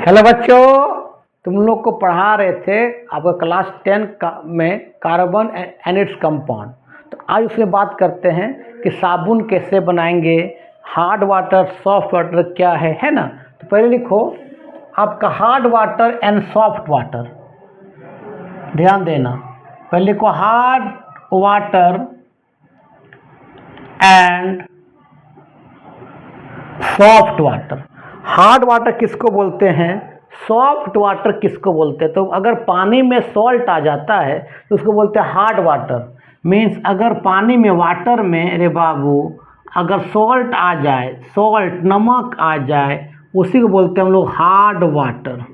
Hello बच्चों, तुम लोग को पढ़ा रहे थे आपका क्लास 10 में कार्बन एंड इट्स कंपाउंड। तो आज उसमें बात करते हैं कि साबुन कैसे बनाएंगे, हार्ड वाटर सॉफ्ट वाटर क्या है ना। तो पहले लिखो आपका hard water and soft water, ध्यान देना। पहले लिखो hard water and soft water. Hard water किसको बोलते हैं, सॉफ्ट वाटर किसको बोलते हैं। तो अगर पानी में सॉल्ट आ जाता है तो उसको बोलते हैं हार्ड वाटर। मीन्स अगर पानी में वाटर में रे बाबू अगर सॉल्ट आ जाए, सॉल्ट नमक आ जाए, उसी को बोलते हैं हम लोग हार्ड वाटर।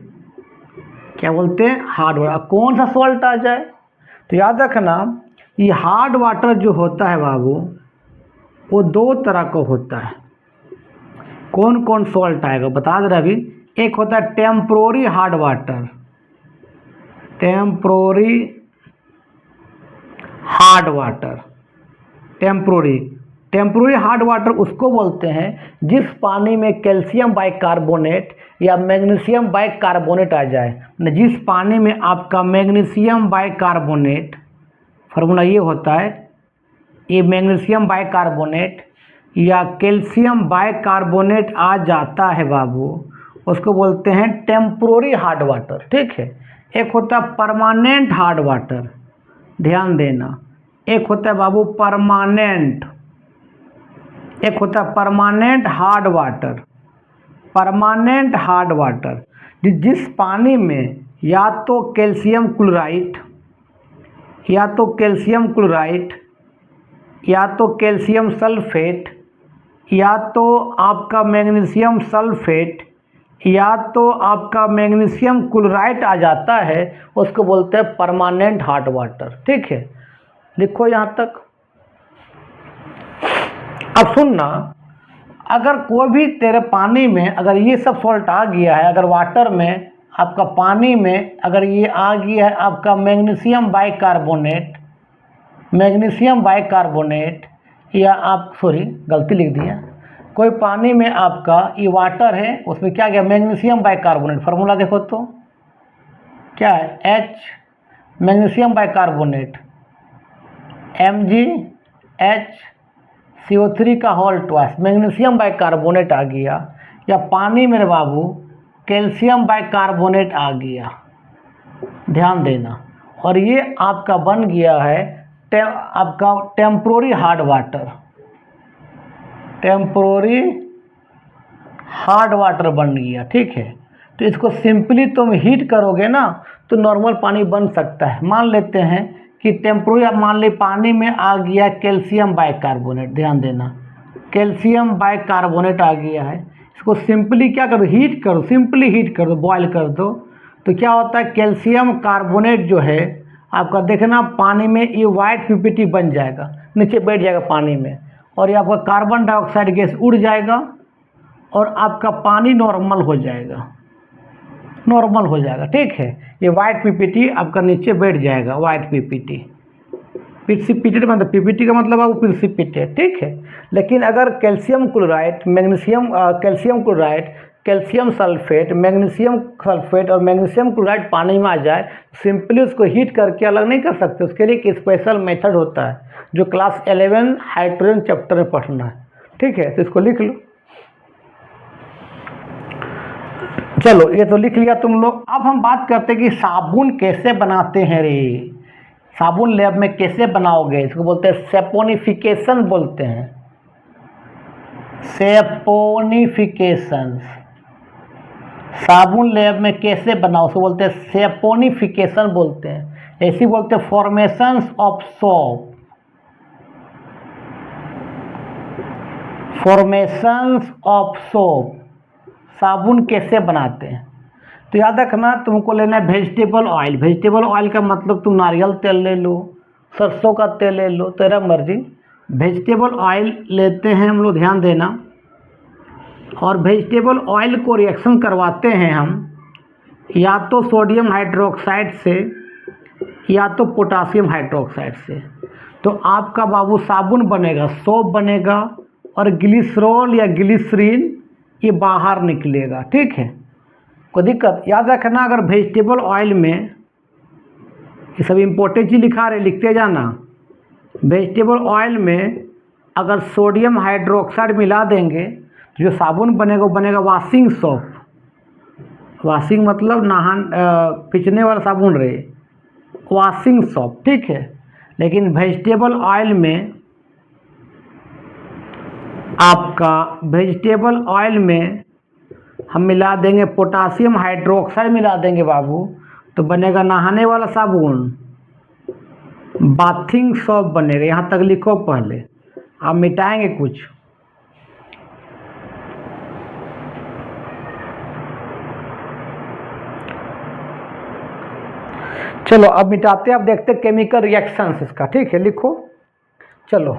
क्या बोलते हैं, हार्ड वाटर। कौन सा सॉल्ट आ जाए तो याद रखना, ये हार्ड वाटर जो होता है बाबू वो दो तरह का होता है। कौन कौन सॉल्ट आएगा बता दे रहा अभी। एक होता है temporary hard water, temporary hard water, temporary hard water उसको बोलते हैं जिस पानी में कैल्शियम बाइकार्बोनेट या मैग्नीशियम बाइकार्बोनेट आ जाए। जिस पानी में आपका मैग्नीशियम बाइकार्बोनेट, फार्मूला ये होता है, ये मैग्नीशियम बाइकार्बोनेट या कैल्शियम बाइकार्बोनेट आ जाता है बाबू, उसको बोलते हैं टेम्पोररी हार्ड वाटर। ठीक है। एक होता है परमानेंट हार्ड वाटर, ध्यान देना। एक होता है बाबू परमानेंट, एक होता है permanent hard water. Permanent hard water जिस पानी में या तो कैल्शियम क्लोराइड, या तो कैल्शियम क्लोराइड, या तो कैल्शियम सल्फेट, या तो आपका मैग्नीशियम सल्फेट, या तो आपका मैग्नीशियम क्लोराइड आ जाता है, उसको बोलते हैं परमानेंट हार्ड वाटर। ठीक है, लिखो यहाँ तक। अब सुनना, अगर कोई भी तेरे पानी में अगर ये सब सॉल्ट आ गया है, अगर वाटर में आपका पानी में अगर ये आ गया है आपका मैग्नीशियम बाइकार्बोनेट, मैग्नीशियम बाइकार्बोनेट, या आप सॉरी गलती लिख दिया, कोई पानी में आपका ये वाटर है उसमें क्या गया मैग्नीशियम बाइकार्बोनेट। फार्मूला देखो तो क्या है, H मैग्नीशियम बाइकार्बोनेट MgHCO3 का होल ट्वाइस मैग्नीशियम बाइकार्बोनेट आ गया, या पानी में बाबू कैल्शियम बाइकार्बोनेट आ गया, ध्यान देना। और ये आपका बन गया है आपका temporary hard water, temporary hard water बन गया। ठीक है। तो इसको सिंपली तुम हीट करोगे ना तो नॉर्मल पानी बन सकता है। मान लेते हैं कि टेम्पोररी, मान ले पानी में आ गया कैल्शियम बाइकार्बोनेट, ध्यान देना, कैल्शियम बाइकार्बोनेट आ गया है। इसको सिंपली क्या करो, हीट करो, सिंपली हीट कर दो, बॉयल कर दो। तो क्या होता है, कैल्शियम कार्बोनेट जो है आपका देखना पानी में ये वाइट पीपीटी बन जाएगा, नीचे बैठ जाएगा पानी में, और ये आपका कार्बन डाइऑक्साइड गैस उड़ जाएगा और आपका पानी नॉर्मल हो जाएगा, नॉर्मल हो जाएगा। ठीक है। ये वाइट पीपीटी आपका नीचे बैठ जाएगा, वाइट पीपीटी, प्रिसिपिटेट मतलब पीपीटी का मतलब आपको प्रिसिपिटेट। ठीक है। लेकिन अगर calcium chloride, magnesium calcium chloride, calcium sulphate, magnesium sulphate और मैग्नीशियम क्लोराइड पानी में आ जाए, सिंपली उसको हीट करके अलग नहीं कर सकते। उसके लिए एक स्पेशल मेथड होता है जो क्लास 11 हाइड्रोजन चैप्टर में पढ़ना है। ठीक है, तो इसको लिख लो। चलो ये तो लिख लिया तुम लोग। अब हम बात करते हैं कि साबुन कैसे बनाते हैं रे, साबुन लैब में कैसे बनाओगे। इसको बोलते हैं सेपोनिफिकेशन, बोलते हैं सेपोनिफिकेशन। साबुन लैब में कैसे बनाओ उसको बोलते हैं सेपोनिफिकेशन बोलते हैं। ऐसी बोलते हैं formations of soap, formations of soap, साबुन कैसे बनाते हैं। तो याद रखना, तुमको लेना है वेजिटेबल ऑयल। वेजिटेबल ऑयल का मतलब तुम नारियल तेल ले लो, सरसों का तेल ले लो, तेरा मर्जी। वेजिटेबल ऑयल लेते हैं हम लोग, ध्यान देना। और वेजिटेबल ऑयल को रिएक्शन करवाते हैं हम या तो सोडियम हाइड्रोक्साइड से या तो पोटासियम हाइड्रोक्साइड से। तो आपका बाबू साबुन बनेगा, सोप बनेगा, और ग्लिसरॉल या ग्लिसरीन ये बाहर निकलेगा। ठीक है। कोई दिक्कत? याद रखना, अगर वेजिटेबल ऑयल में, ये सब इम्पोर्टेंट चीज़ लिखा रहे, लिखते जाना। वेजिटेबल ऑयल में अगर सोडियम हाइड्रोक्साइड मिला देंगे तो जो साबुन बनेगा वो बनेगा वॉशिंग सोप। वॉशिंग मतलब नहान खींचने वाला साबुन रहे, वॉशिंग सोप, ठीक है। लेकिन वेजिटेबल ऑयल में, आपका वेजिटेबल ऑयल में हम मिला देंगे पोटासियम हाइड्रोक्साइड मिला देंगे बाबू, तो बनेगा नहाने वाला साबुन, बाथिंग सोप बनेगा। यहाँ तक लिखो पहले, आप मिटाएंगे कुछ। चलो अब मिटाते हैं, अब देखते हैं केमिकल रिएक्शंस इसका, ठीक है, लिखो। चलो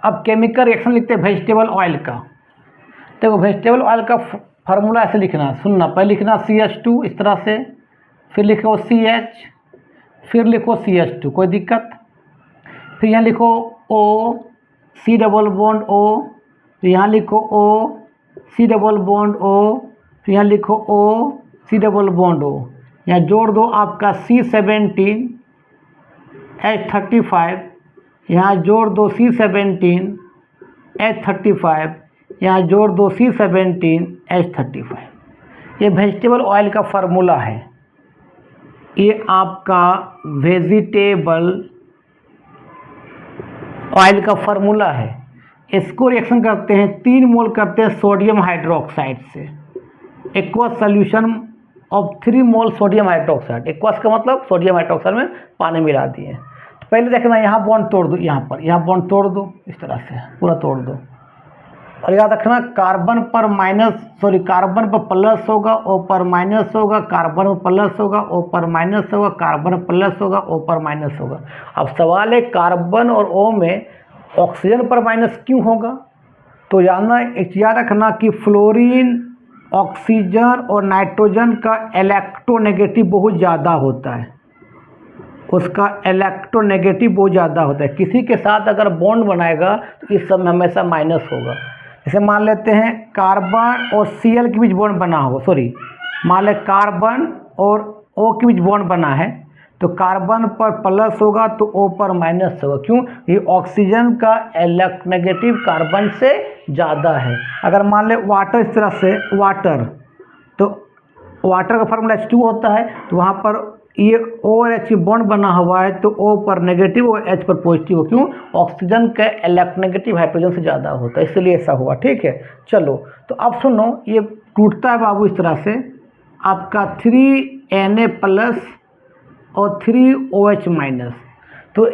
अब केमिकल रिएक्शन लिखते हैं वेजिटेबल ऑयल का। देखो वेजिटेबल ऑयल का फार्मूला ऐसे लिखना, सुनना, पहले लिखना CH2 इस तरह से, फिर लिखो CH, फिर लिखो CH2, कोई दिक्कत? फिर यहाँ लिखो O, C double bond O, फिर यहाँ लिखो O, C double bond O, फिर यहाँ लिखो O, C double bond O। यहाँ जोड़ दो आपका C17 H35, यहाँ जोड़ दो C17 H35, यहाँ जोड़ दो C17 H35। ये वेजिटेबल ऑयल का फार्मूला है, ये आपका वेजिटेबल ऑयल का फार्मूला है। इसको रिएक्शन करते हैं, 3 मोल करते हैं सोडियम हाइड्रोक्साइड से, aqueous solution of 3 mole sodium hydroxide. Aqueous का मतलब सोडियम हाइड्रोक्साइड में पानी मिला दिए। तो पहले देखना, यहाँ बॉन्ड तोड़ दो, यहाँ बॉन्ड तोड़ दो, इस तरह से पूरा तोड़ दो। और याद रखना, कार्बन पर प्लस होगा, O पर माइनस होगा, कार्बन पर प्लस होगा, O पर माइनस होगा, कार्बन पर प्लस होगा, O पर माइनस होगा। अब सवाल है कार्बन और O में ऑक्सीजन पर माइनस क्यों होगा? तो याद रखना कि फ्लोरीन, ऑक्सीजन और नाइट्रोजन का इलेक्ट्रोनेगेटिव बहुत ज़्यादा होता है, उसका इलेक्ट्रोनेगेटिव बहुत ज़्यादा होता है। किसी के साथ अगर बॉन्ड बनाएगा तो इस सब में हमेशा माइनस होगा। जैसे मान लेते हैं कार्बन और Cl के बीच बॉन्ड बना हो, मान ले कार्बन और O के बीच बॉन्ड बना है, तो कार्बन पर प्लस होगा तो O पर माइनस होगा। क्यों? ये ऑक्सीजन का इलेक्ट्रोनेगेटिव कार्बन से ज़्यादा है। अगर मान ले वाटर, इस तरह से वाटर, तो वाटर का फार्मूला H2 होता है, तो वहाँ पर ये O और H बॉन्ड बना हुआ है, तो O पर नेगेटिव और H पर पॉजिटिव हो। क्यों? ऑक्सीजन का इलेक्ट्रोनेगेटिव हाइड्रोजन से ज़्यादा होता है, इसलिए ऐसा हुआ, ठीक है। चलो तो अब सुनो, ये टूटता है बाबू इस तरह से, आपका 3Na प्लस और 3OH माइनस। तो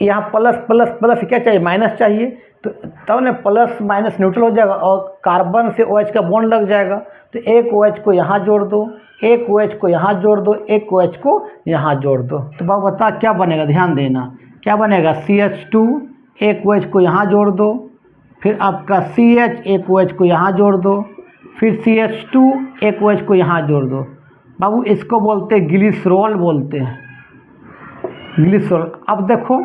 यहाँ प्लस प्लस प्लस क्या चाहिए? माइनस चाहिए, तो तब ना प्लस माइनस न्यूट्रल हो जाएगा और कार्बन से OH का बॉन्ड लग जाएगा। तो एक OH को यहाँ जोड़ दो, एक OH को यहाँ जोड़ दो, एक OH को यहाँ जोड़ दो। तो बाबू बता क्या बनेगा, ध्यान देना, क्या बनेगा? CH2, एक OH को यहाँ जोड़ दो, फिर आपका CH, एक OH को यहाँ जोड़ दो, फिर CH2, एक OH को यहाँ जोड़ दो। बाबू इसको बोलते हैं ग्लिसरॉल, बोलते हैं ग्लिसरॉल। अब देखो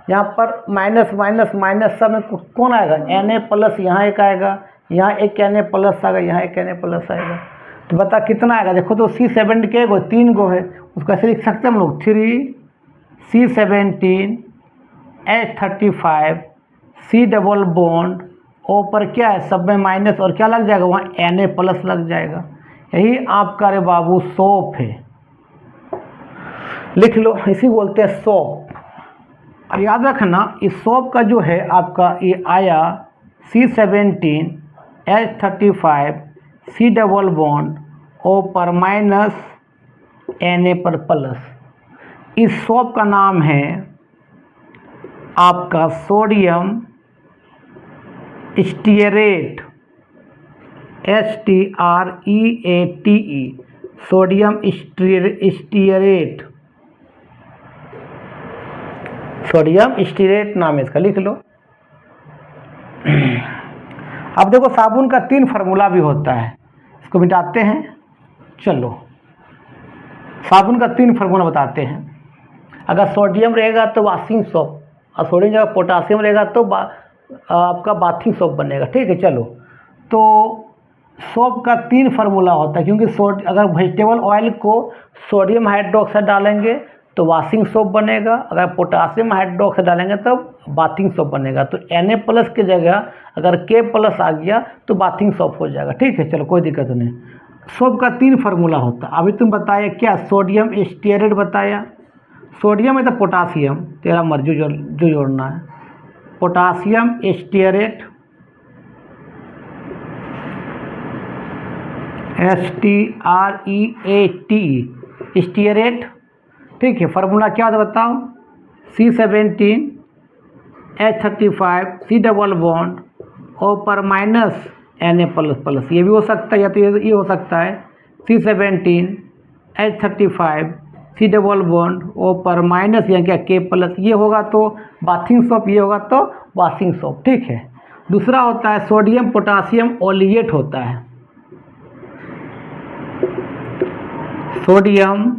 यहाँ पर माइनस माइनस माइनस सब में कौन आएगा? Na प्लस, यहाँ एक आएगा, यहाँ एक Na प्लस आएगा, यहाँ एक Na प्लस आएगा। तो बता कितना आएगा? देखो तो C17 के गो 3 गो है, उसको ऐसे लिख सकते हैं हम लोग, 3C17 H35 C double bond O पर क्या है? सब में माइनस, और क्या लग जाएगा? वहाँ Na प्लस लग जाएगा। यही आपका रे बाबू सोप है, लिख लो, इसी बोलते हैं सोप। और याद रखना, इस सोप का जो है आपका ये आया C17 H35 C double bond O पर माइनस Na पर प्लस। इस सोप का नाम है आपका sodium stearate, STREATE, sodium stearate, sodium stearate नाम है इसका, लिख लो। अब देखो साबुन का 3 फार्मूला भी होता है, इसको मिटाते हैं। चलो साबुन का 3 फार्मूला बताते हैं। अगर सोडियम रहेगा तो वॉशिंग सोप, और सोडियम जगह पोटासियम रहेगा तो आपका बाथिंग सोप बनेगा, ठीक है। चलो तो सोप का 3 फार्मूला होता है, क्योंकि अगर वेजिटेबल ऑयल को सोडियम हाइड्रोक्साइड डालेंगे तो वॉशिंग सोप बनेगा, अगर पोटासियम हाइड्रोक्साइड डालेंगे तो बाथिंग सोप बनेगा। तो Na+ की जगह अगर K+ आ गया तो बाथिंग सोप हो जाएगा। ठीक है, चलो कोई दिक्कत नहीं। सोप का 3 फार्मूला होता है। अभी तुम बताया क्या, सोडियम स्टीयरेट बताया, सोडियम है तो पोटासियम, तेरा मर्जी जो जोड़ना है। Potassium stearate STREAT stearate. ठीक है, फार्मूला क्या होता है बताओ, C17H35 C double bond O पर माइनस Na++। ये भी हो सकता है, या तो ये हो सकता है C17H35 C double bond O पर माइनस या क्या K+। ये होगा तो बाथिंग सोप, ये होगा तो वॉशिंग सोप। ठीक है, दूसरा होता है सोडियम पोटासियम ओलिएट होता है, सोडियम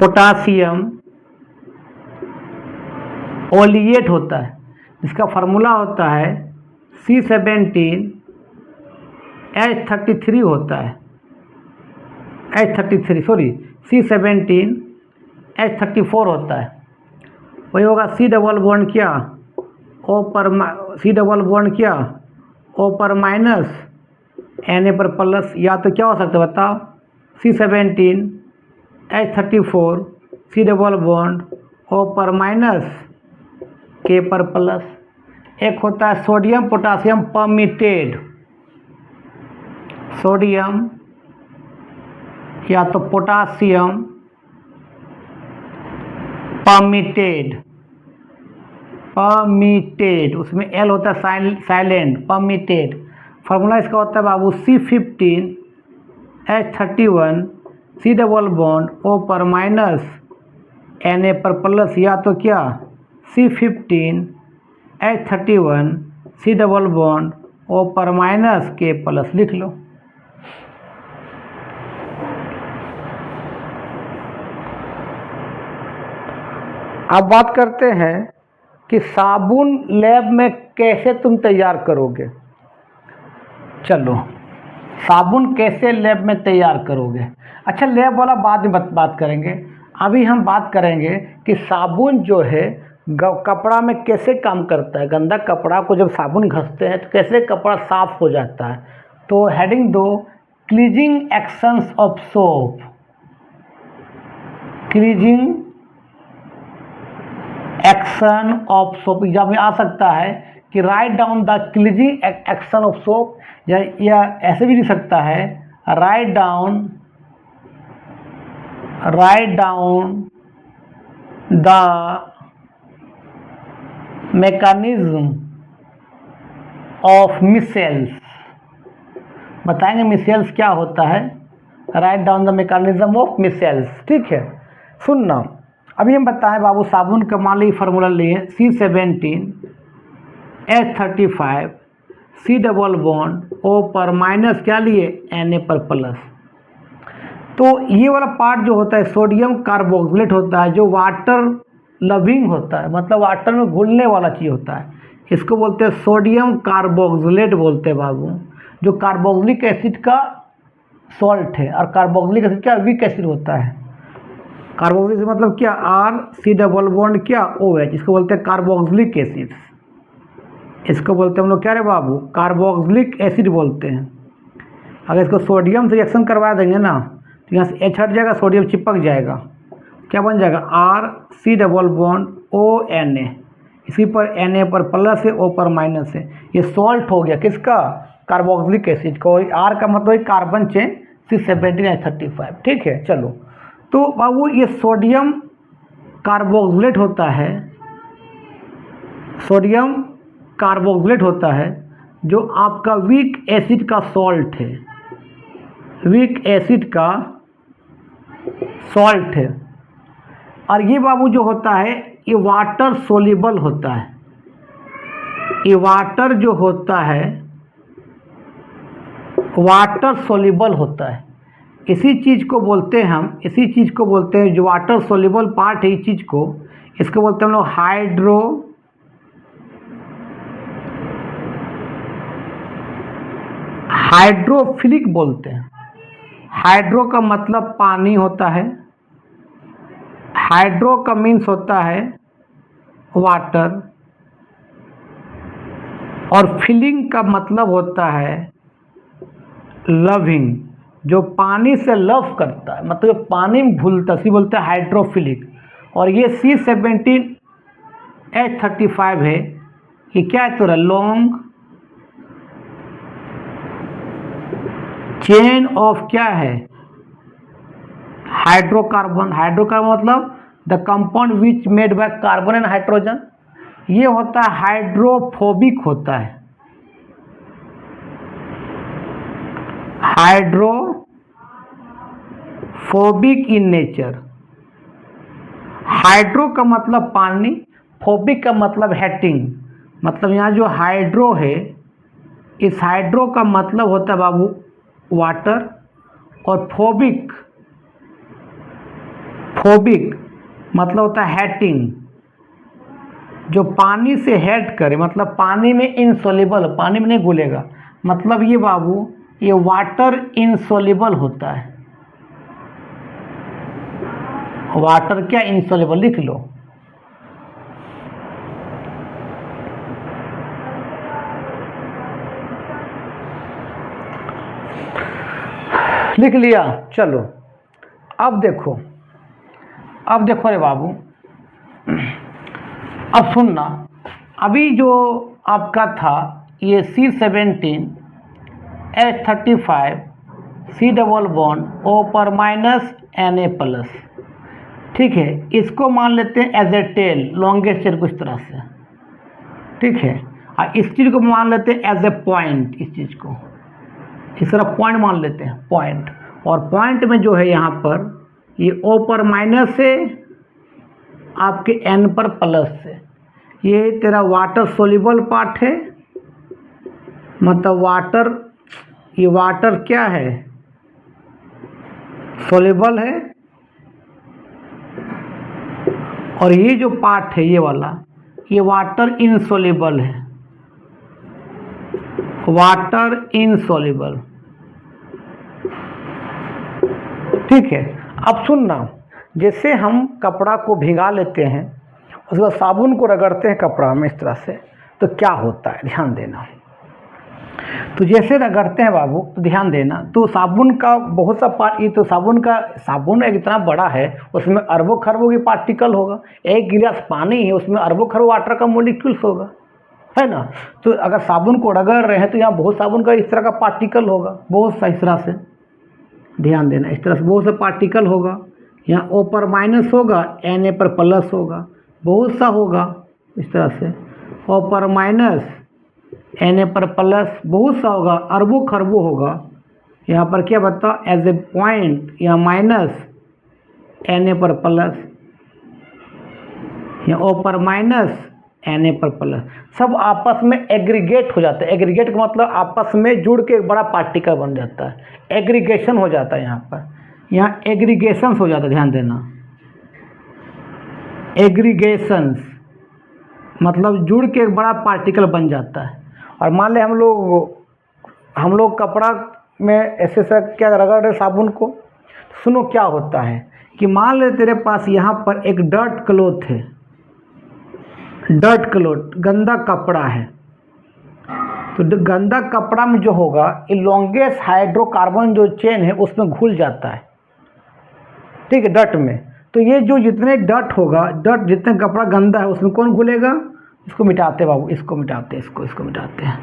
पोटासियम ओलिएट होता है, जिसका फार्मूला होता है C17H33 होता है, C17H34 होता है। वही होगा C डबल बॉन्ड क्या O पर O पर माइनस Na पर प्लस, या तो क्या हो सकता है बताओ, C17H34 C double bond O पर माइनस K पर प्लस। एक होता है सोडियम पोटासियम परमिटेड, सोडियम या तो पोटासियम परमिटेड, उसमें L होता है साइलेंट, परमिटेड। फार्मूला इसका होता है बाबू C15H31 C double bond O पर माइनस Na पर प्लस, या तो क्या C15H31 C double bond O पर माइनस K+। लिख लो। अब बात करते हैं कि साबुन लैब में कैसे तुम तैयार करोगे। चलो, साबुन कैसे लैब में तैयार करोगे। अच्छा, लैब वाला बाद में बात करेंगे। अभी हम बात करेंगे कि साबुन जो है कपड़ा में कैसे काम करता है। गंदा कपड़ा को जब साबुन घसते हैं तो कैसे कपड़ा साफ हो जाता है। तो हेडिंग दो, cleansing actions of soap. Cleansing action of soap exam में आ सकता है कि write down the cleansing action of soap, या ऐसे भी लिख सकता है write down the mechanism of micelles. बताएंगे मिसेल्स क्या होता है, write down the mechanism of micelles. ठीक है, सुनना। अभी हम बताएं बाबू, साबुन का मान लीजिए फार्मूला लिए C17H35 C double bond O पर माइनस क्या लिए Na पर प्लस। तो ये वाला पार्ट जो होता है सोडियम कार्बोक्सिलेट होता है, जो वाटर लविंग होता है, मतलब वाटर में घुलने वाला चीज़ होता है। इसको बोलते हैं सोडियम कार्बोक्सिलेट बोलते हैं बाबू, जो कार्बोक्सिलिक एसिड का सॉल्ट है, और कार्बोक्सिलिक एसिड क्या वीक एसिड होता है। कार्बोक्सिलिक मतलब क्या, R C डबल बॉन्ड क्या OH, इसको बोलते हैं कार्बोक्सिलिक एसिड। इसको बोलते हैं हम लोग क्या रे बाबू, कार्बोक्सिलिक एसिड बोलते हैं। अगर इसको सोडियम से रिएक्शन करवा देंगे ना तो यहाँ से H हट जाएगा, सोडियम चिपक जाएगा, क्या बन जाएगा R C double bond ONA। इसी पर Na पर प्लस है, O पर माइनस है, ये सॉल्ट हो गया किसका, कार्बोक्सिलिक एसिड का। R का मतलब कार्बन चेन C17H35। ठीक है, चलो। तो बाबू ये सोडियम कार्बोक्सिलेट होता है, सोडियम कार्बोक्सिलेट होता है जो आपका वीक एसिड का सॉल्ट है, वीक एसिड का सॉल्ट है। और ये बाबू जो होता है ये वाटर सोल्यूबल होता है, ये वाटर जो होता है वाटर सोल्यूबल होता है। इसी चीज़ को बोलते हैं हम, इसी चीज़ को बोलते हैं जो वाटर सोल्यूबल पार्ट है, इस चीज़ को, इसको बोलते हैं हम लोग हाइड्रोफिलिक बोलते हैं। हाइड्रो का मतलब पानी होता है, हाइड्रो का मीन्स होता है वाटर, और फीलिंग का मतलब होता है लविंग, जो पानी से लव करता है, मतलब जो पानी में घुलता है, बोलते हैं हाइड्रोफिलिक। और ये C17H35 है, ये क्या है तो लॉन्ग चेन ऑफ क्या है, हाइड्रोकार्बन। हाइड्रोकार्बन मतलब the compound which made by carbon and hydrogen. ये होता है हाइड्रोफोबिक होता है, हाइड्रोफोबिक इन नेचर। हाइड्रो का मतलब पानी, फोबिक का मतलब हेटिंग, मतलब यहाँ जो हाइड्रो है, इस हाइड्रो का मतलब होता है बाबू वाटर, और फोबिक मतलब होता है हेटिंग, जो पानी से हेट करे, मतलब पानी में इनसोल्युबल, पानी में नहीं घुलेगा। मतलब ये बाबू ये वाटर इनसोल्युबल होता है। वाटर क्या इनसोल्युबल, लिख लो। लिख लिया, चलो अब देखो अरे बाबू, अब सुनना। अभी जो आपका था ये C17H35 C double bond O पर माइनस Na+, ठीक है। इसको मान लेते हैं as a tail, longest chain कुछ तरह से, ठीक है। और इस चीज़ को मान लेते हैं एज ए पॉइंट, इस चीज़ को इस तरह पॉइंट मान लेते हैं, पॉइंट। और पॉइंट में जो है यहाँ पर ये O पर माइनस से आपके N पर प्लस से, ये तेरा वाटर सोल्यूबल पार्ट है, मतलब वाटर, ये वाटर क्या है, सोल्यूबल है। और ये जो पार्ट है ये वाला, ये वाटर इनसोल्यूबल है, वाटर इनसोल्यूबल, ठीक है। अब सुनना, जैसे हम कपड़ा को भिगा लेते हैं, उसके बाद साबुन को रगड़ते हैं कपड़ा में इस तरह से, तो क्या होता है ध्यान देना। तो जैसे रगड़ते हैं बाबू, तो ध्यान देना, तो साबुन का बहुत सा पार्ट, ये तो साबुन एक इतना बड़ा है, उसमें अरबों खरबों की पार्टिकल होगा। एक गिलास पानी है, उसमें अरबों खरबों वाटर का मोलिक्यूल्स होगा, है ना। तो अगर साबुन को रगड़ रहे हैं तो यहाँ बहुत साबुन का इस तरह का पार्टिकल होगा, बहुत सा, इस तरह से ध्यान देना, इस तरह से बहुत सा पार्टिकल होगा। यहाँ O पर माइनस होगा, Na पर प्लस होगा, बहुत सा होगा इस तरह से, O पर माइनस Na पर प्लस, बहुत सा होगा, अरबों खरबों होगा। यहाँ पर क्या बता, एज ए पॉइंट, यहाँ माइनस Na पर प्लस, यहाँ O पर माइनस Na पर प्लस, सब आपस में एग्रीगेट हो जाता है। एग्रीगेट का मतलब आपस में जुड़ के एक बड़ा पार्टिकल बन जाता है, एग्रीगेशन हो जाता है। यहाँ एग्रीगेशंस हो जाता है, ध्यान देना, एग्रीगेशंस मतलब जुड़ के एक बड़ा पार्टिकल बन जाता है। और मान ले हम लोग कपड़ा में ऐसे क्या रगड़ रहे साबुन को, सुनो क्या होता है कि मान ले तेरे पास यहाँ पर एक डर्ट क्लॉथ है, डर्ट क्लॉथ गंदा कपड़ा है, तो गंदा कपड़ा में जो होगा, ये लॉन्गेस्ट हाइड्रोकार्बन जो चेन है उसमें घुल जाता है, ठीक है, डर्ट में। तो ये जो जितने डर्ट होगा, डर्ट जितने कपड़ा गंदा है उसमें कौन घुलेगा, इसको मिटाते बाबू, इसको मिटाते, इसको मिटाते हैं।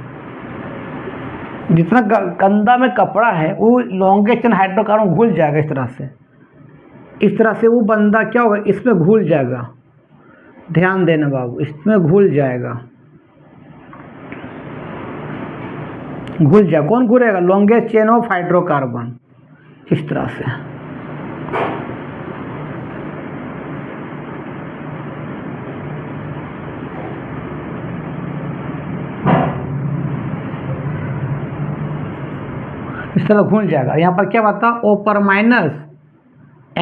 जितना गंदा में कपड़ा है वो लॉन्गेस्ट चेन हाइड्रोकार्बन घुल जाएगा इस तरह से वो बंदा क्या होगा, इसमें घुल जाएगा। ध्यान देना बाबू, इसमें घुल जाएगा, कौन घुलेगा, लॉन्गेस्ट चेन ऑफ हाइड्रोकार्बन, इस तरह से। इस तरह घुल जाएगा। यहाँ पर क्या बता, O पर माइनस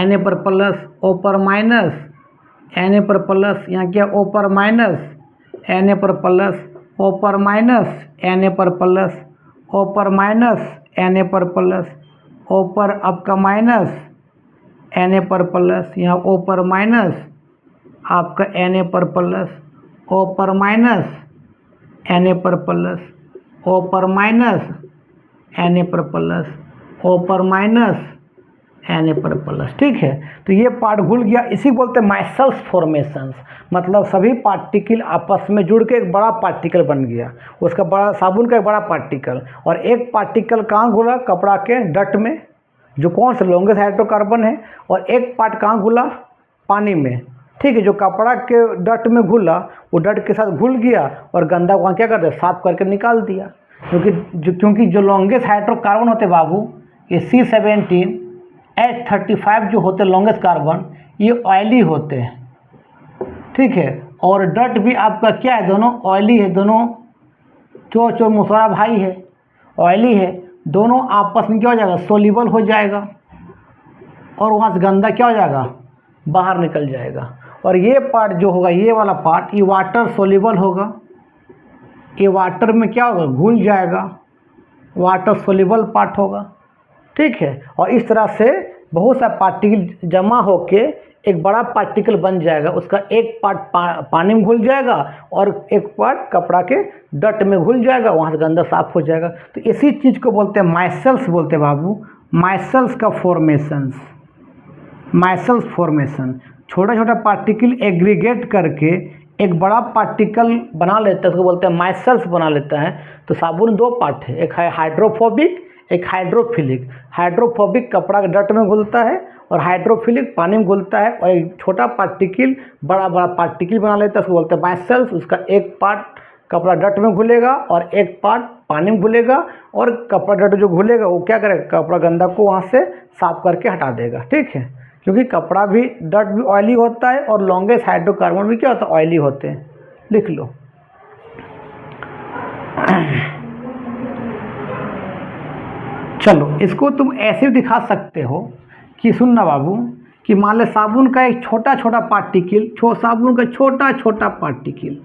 Na पर प्लस, O पर माइनस Na पर प्लस, यहाँ क्या O पर माइनस Na पर प्लस, O पर माइनस Na पर प्लस, ओ पर माइनस एन ए पर प्लस, ओ पर आपका माइनस एन ए पर प्लस, यहाँ ओ पर माइनस आपका एन ए पर प्लस, ओ पर माइनस एन ए पर प्लस, ओ पर माइनस एन ए पर प्लस, ओ पर माइनस एन ए पर प्लस। ठीक है, तो ये पार्ट घुल गया, इसी बोलते हैं माइसल्स फॉर्मेशंस, मतलब सभी पार्टिकल आपस में जुड़ के एक बड़ा पार्टिकल बन गया, उसका बड़ा साबुन का एक बड़ा पार्टिकल। और एक पार्टिकल कहाँ घुला? कपड़ा के डट में, जो कौन सा लॉन्गेस्ट हाइड्रोकार्बन है, और एक पार्ट कहाँ घुला? पानी में। ठीक है, जो कपड़ा के डट में घुला वो डट के साथ घुल गया और गंदा वहाँ क्या कर दिया? साफ करके निकाल दिया। क्योंकि जो लॉन्गेस्ट हाइड्रोकार्बन होते बाबू, ये C17 H35 जो होते लॉन्गेस्ट कार्बन, ये ऑयली होते हैं। ठीक है, और डट भी आपका क्या है? दोनों ऑयली है, दोनों चोर चोर मुसरा भाई है, ऑयली है, दोनों आपस में क्या हो जाएगा? सोल्यूबल हो जाएगा, और वहाँ से गंदा क्या हो जाएगा? बाहर निकल जाएगा। और ये पार्ट जो होगा, ये वाला पार्ट, ये वाटर सोल्यूबल होगा, ये वाटर में क्या होगा? घुल जाएगा, वाटर सोल्यूबल पार्ट होगा। ठीक है, और इस तरह से बहुत सा पार्टिकल जमा होके एक बड़ा पार्टिकल बन जाएगा, उसका एक पार्ट पानी में घुल जाएगा और एक पार्ट कपड़ा के डट में घुल जाएगा, वहाँ से गंदा साफ हो जाएगा। तो इसी चीज़ को बोलते हैं माइसल्स, बोलते हैं बाबू, माइसल्स का फॉर्मेशंस, माइसल्स फॉर्मेशन। छोटा छोटा पार्टिकल एग्रीगेट करके एक बड़ा पार्टिकल बना लेता है, उसको बोलते हैं माइसल्स बना लेता है। तो साबुन दो पार्ट है, एक है हाइड्रोफोबिक, एक हाइड्रोफिलिक। हाइड्रोफोबिक कपड़ा के डट में घुलता है और हाइड्रोफिलिक पानी में घुलता है, और एक छोटा पार्टिकल बड़ा बड़ा पार्टिकल बना लेता है, उसको बोलते हैं माइसल्स। उसका एक पार्ट कपड़ा डट में घुलेगा और एक पार्ट पानी में घुलेगा, और कपड़ा डट जो घुलेगा वो क्या करेगा? कपड़ा गंदा को वहाँ से साफ करके हटा देगा। ठीक है, क्योंकि कपड़ा भी डट भी ऑयली होता है और लॉन्गेस्ट हाइड्रोकार्बन भी क्या होता है? ऑयली होते हैं। लिख लो। चलो, इसको तुम ऐसे दिखा सकते हो कि सुनना बाबू, कि मान ले साबुन का एक छोटा छोटा पार्टिकल, साबुन का छोटा छोटा पार्टिकल,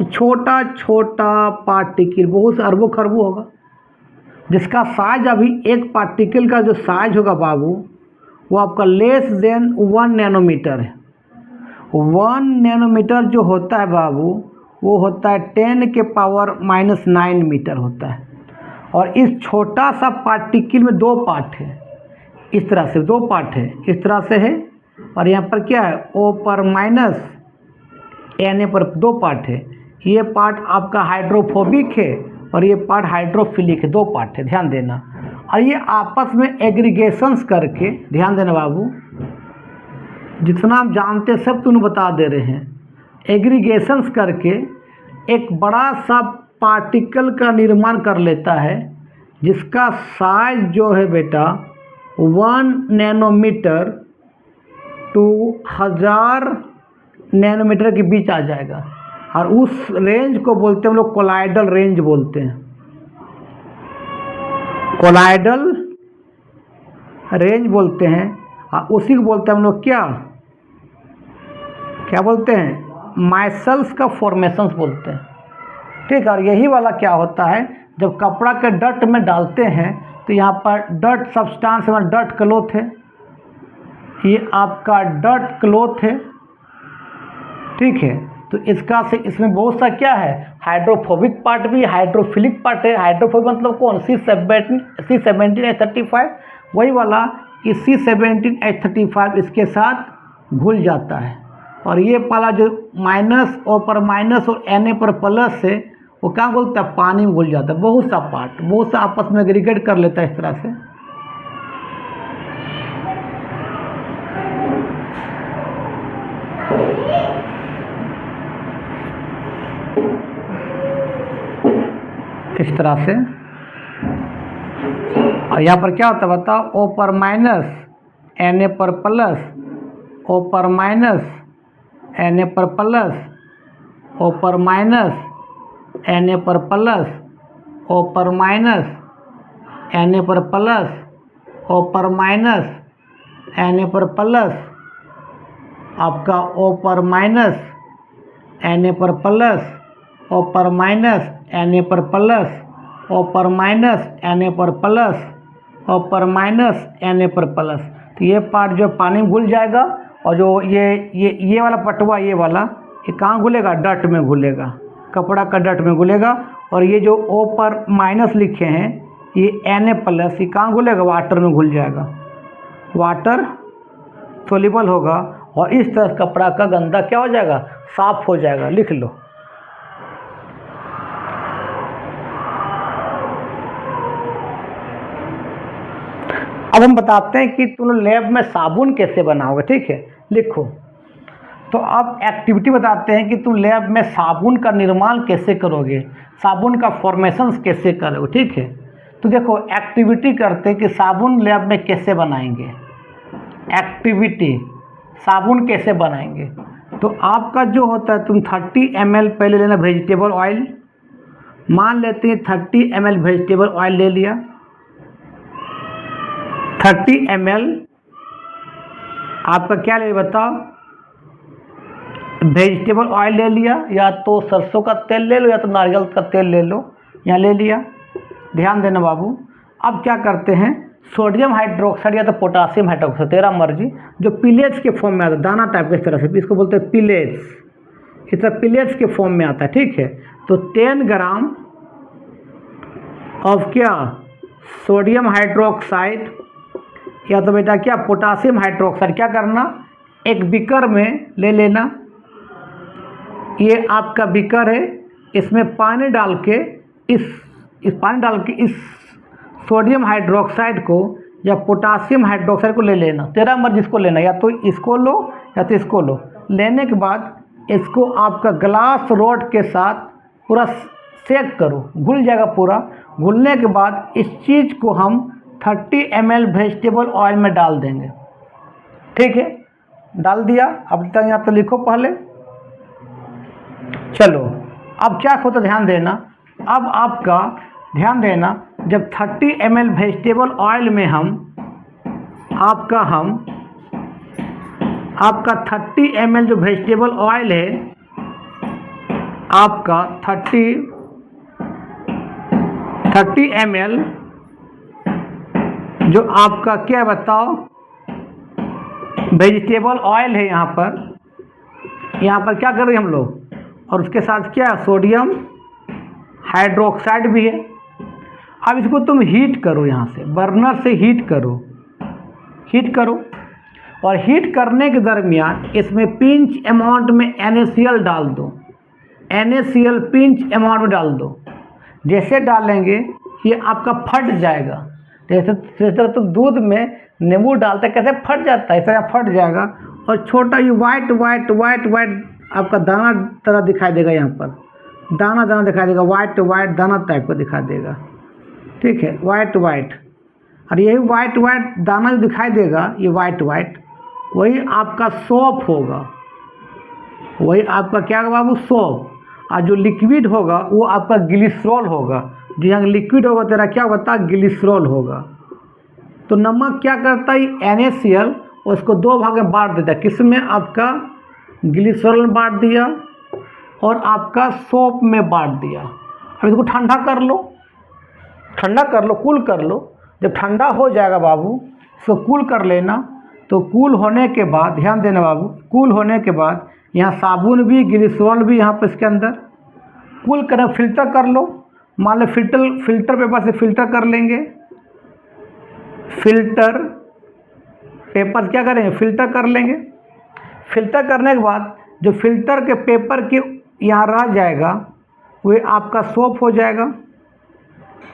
छोटा छोटा पार्टिकल बहुत से अरबों खरबों होगा, जिसका साइज अभी एक पार्टिकल का जो साइज होगा बाबू, वो आपका लेस देन 1 नैनोमीटर है। 1 नैनोमीटर जो होता है बाबू, वो होता है 10⁻⁹ मीटर होता है। और इस छोटा सा पार्टिकल में दो पार्ट है, इस तरह से दो पार्ट है, इस तरह से है, और यहाँ पर क्या है? O पर माइनस Na पर दो पार्ट है। ये पार्ट आपका हाइड्रोफोबिक है और ये पार्ट हाइड्रोफिलिक है, दो पार्ट है, ध्यान देना। और ये आपस में एग्रीगेशंस करके, ध्यान देना बाबू, जितना हम जानते सब तुम बता दे रहे हैं, एग्रीगेशंस करके एक बड़ा सा पार्टिकल का निर्माण कर लेता है, जिसका साइज जो है बेटा 1 नैनोमीटर टू 1000 नैनोमीटर के बीच आ जाएगा। और उस रेंज को बोलते हैं हम लोग कोलाइडल रेंज बोलते हैं, कोलाइडल रेंज बोलते हैं। और उसी को बोलते हैं हम लोग क्या क्या बोलते हैं? माइसल्स का फॉर्मेशंस बोलते हैं। ठीक है, और यही वाला क्या होता है, जब कपड़ा के डट में डालते हैं तो यहाँ पर डट सब्सटेंस में डट क्लॉथ है, ये आपका डट क्लॉथ है। ठीक है, तो इसका से इसमें बहुत सा क्या है? हाइड्रोफोबिक पार्ट भी, हाइड्रोफिलिक पार्ट है। हाइड्रोफोबिक मतलब कौन? C17H35, वही वाला कि C17H35 इसके साथ घुल जाता है। और ये वाला जो माइनस O पर माइनस और Na पर प्लस है, वो क्या बोलता है? पानी में घुल जाता है। बहुत सा पार्ट, बहुत सा आपस में एग्रीगेट कर लेता है इस तरह से। इस तरह से। और यहाँ पर क्या होता है बताओ? O पर माइनस Na पर प्लस, O पर माइनस Na पर प्लस, O पर माइनस Na पर प्लस, O पर माइनस Na पर प्लस, O पर माइनस Na पर प्लस, आपका O पर माइनस Na पर प्लस, O पर माइनस Na पर प्लस, और पर माइनस Na पर प्लस और पर माइनस Na पर प्लस। तो ये पार्ट जो पानी में घुल जाएगा और जो ये वाला पटवा ये वाला ये कहाँ घुलेगा, डट में घुलेगा, कपड़ा का डट में घुलेगा। और ये जो O पर माइनस लिखे हैं ये Na प्लस ये कहाँ घुलेगा, वाटर में घुल जाएगा, वाटर सोल्यूबल होगा और इस तरह कपड़ा का गंदा क्या हो जाएगा, साफ हो जाएगा। लिख लो। अब हम बताते हैं कि तुम लैब में साबुन कैसे बनाओगे, ठीक है। लिखो। तो अब एक्टिविटी बताते हैं कि तुम लैब में साबुन का निर्माण कैसे करोगे, साबुन का फॉर्मेशन कैसे करोगे, ठीक है। तो देखो एक्टिविटी करते हैं कि साबुन लैब में कैसे बनाएंगे। एक्टिविटी साबुन कैसे बनाएंगे। तो आपका जो होता है तुम 30 ml पहले लेना वेजिटेबल ऑयल, मान लेते हैं 30 ml वेजिटेबल ऑयल ले लिया। 30 ml आपका क्या ले बताओ, वेजिटेबल ऑयल ले लिया, या तो सरसों का तेल ले लो या तो नारियल का तेल ले लो, यहाँ ले लिया। ध्यान देना बाबू। अब क्या करते हैं, सोडियम हाइड्रोक्साइड या तो पोटासियम हाइड्रोक्साइड तेरा मर्जी, जो पिलेट्स के फॉर्म में आता है, दाना टाइप के इस तरह से, इसको बोलते हैं पिलेट्स, इस तरह पिलेट्स के फॉर्म में आता है, ठीक है। तो 10 ग्राम ऑफ क्या, सोडियम हाइड्रोक्साइड या तो बेटा क्या पोटासियम हाइड्रोक्साइड क्या करना, एक बीकर में ले लेना। ये आपका बीकर है, इसमें पानी डाल के इस पानी डाल के इस सोडियम हाइड्रोक्साइड को या पोटासियम हाइड्रोक्साइड को ले लेना, तेरा मर्जी इसको लेना, या तो इसको लो या तो इसको लो। लेने के बाद इसको आपका ग्लास रोड के साथ पूरा सेक करो, घुल जाएगा पूरा। घुलने के बाद इस चीज़ को हम 30 ml वेजिटेबल ऑयल में डाल देंगे, ठीक है। डाल दिया। अब तक यहाँ तो लिखो पहले। चलो अब क्या होता है ध्यान देना। अब आपका ध्यान देना, जब 30 ml वेजिटेबल ऑयल में आपका 30 ml जो वेजिटेबल ऑयल है आपका 30 ml जो आपका क्या बताओ वेजिटेबल ऑयल है, यहाँ पर क्या कर रहे हैं हम लोग, और उसके साथ क्या सोडियम हाइड्रोक्साइड भी है। अब इसको तुम हीट करो, यहाँ से बर्नर से हीट करो और हीट करने के दरमियान इसमें पिंच अमाउंट में NaCl डाल दो, NaCl पिंच अमाउंट में डाल दो। जैसे डालेंगे ये आपका फट जाएगा, जैसे तुम दूध में नींबू डालते कैसे फट जाता है, इस तरह फट जाएगा। और छोटा ये वाइट आपका दाना तरह दिखाई देगा, यहाँ पर दाना दिखाई देगा, वाइट दाना टाइप का दिखाई देगा, ठीक है, वाइट। और यही वाइट दाना जो दिखाई देगा, ये वाइट वही आपका सोप होगा, वही आपका क्या होगा बाबू, सोप। और जो लिक्विड होगा वो आपका ग्लिसरॉल होगा, जो यहाँ लिक्विड होगा तेरा क्या होता है, ग्लिसरॉल होगा। तो नमक क्या करता है, NaCl उसको दो भाग में बांट देता है, किस में, आपका ग्लिसरॉल में बांट दिया और आपका सोप में बांट दिया। अब इसको ठंडा कर लो, कूल कर लो। जब ठंडा हो जाएगा बाबू इसको कूल कर लेना। तो कूल होने के बाद ध्यान देना बाबू, कूल होने के बाद यहाँ साबुन भी ग्लिसरॉल भी यहाँ पर इसके अंदर कूल कर फिल्टर कर लो। मान लो फिल्टर पेपर से फिल्टर कर लेंगे। फिल्टर पेपर क्या करेंगे, फिल्टर कर लेंगे। फिल्टर करने के बाद जो फिल्टर के पेपर के यहाँ रह जाएगा वो आपका सोप हो जाएगा,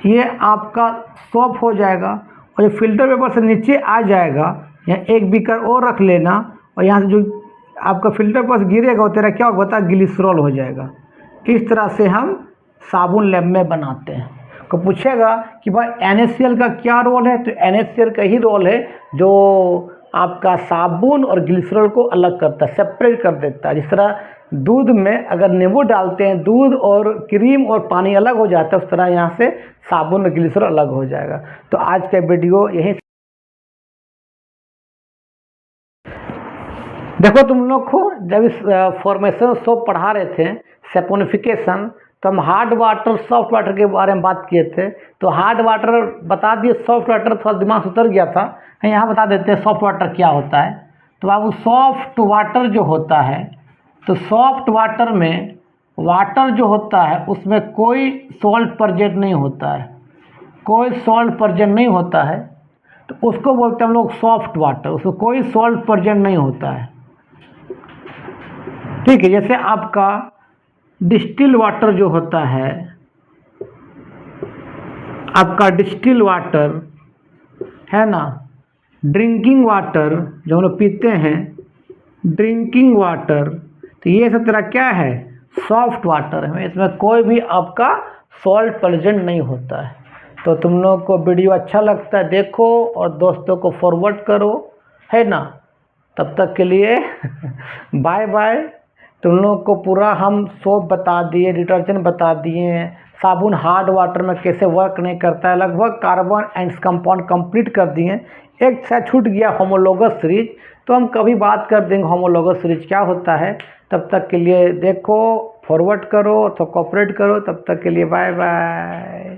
ये आपका सोप हो जाएगा। और जो फिल्टर पेपर से नीचे आ जाएगा यहाँ एक बीकर और रख लेना, और यहाँ से जो आपका फिल्टर पेपर से गिरेगा वो तेरा क्या होगा, ग्लिसरॉल हो जाएगा। इस तरह से हम साबुन लैब में बनाते हैं। को पूछेगा कि भाई NaCl का क्या रोल है, तो NaCl का ही रोल है जो आपका साबुन और ग्लिसरॉल को अलग करता है, सेपरेट कर देता है। जिस तरह दूध में अगर नींबू डालते हैं दूध और क्रीम और पानी अलग हो जाता है, उस तरह यहाँ से साबुन और ग्लिसरॉल अलग हो जाएगा। तो आज का वीडियो यही। देखो तुम लोग को जब इस फॉर्मेशन सोप पढ़ा रहे थे, सेपोनिफिकेशन, तो हम हार्ड वाटर सॉफ्ट वाटर के बारे में बात किए थे, तो हार्ड वाटर बता दिए, सॉफ्ट वाटर थोड़ा दिमाग से उतर गया था, यहाँ बता देते हैं सॉफ्ट वाटर क्या होता है। तो बाबू सॉफ्ट वाटर जो होता है, तो सॉफ्ट वाटर में वाटर जो होता है उसमें कोई सॉल्ट प्रेजेंट नहीं होता है, कोई सॉल्ट प्रेजेंट नहीं होता है, तो उसको बोलते हैं हम लोग सॉफ्ट वाटर, उसमें कोई सॉल्ट प्रेजेंट नहीं होता है। ठीक है, जैसे आपका डिस्टिल वाटर जो होता है, आपका डिस्टिल वाटर है ना, ड्रिंकिंग वाटर जो हम लोग पीते हैं, ड्रिंकिंग वाटर, तो ये सब तरह क्या है, सॉफ्ट वाटर है, इसमें कोई भी आपका सॉल्ट प्रेजेंट नहीं होता है। तो तुम लोग को वीडियो अच्छा लगता है देखो और दोस्तों को फॉरवर्ड करो, है ना। तब तक के लिए बाय बाय। तुम लोग को पूरा हम सोप बता दिए, डिटर्जेंट बता दिए, साबुन हार्ड वाटर में कैसे वर्क नहीं करता है, लगभग कार्बन एंड कंपाउंड कंप्लीट कर दिए। एक शायद छूट गया होमोलोगस सीरीज, तो हम कभी बात कर देंगे होमोलोगस सीरीज क्या होता है। तब तक के लिए देखो, फॉरवर्ड करो तो कोऑपरेट करो। तब तक के लिए बाय बाय।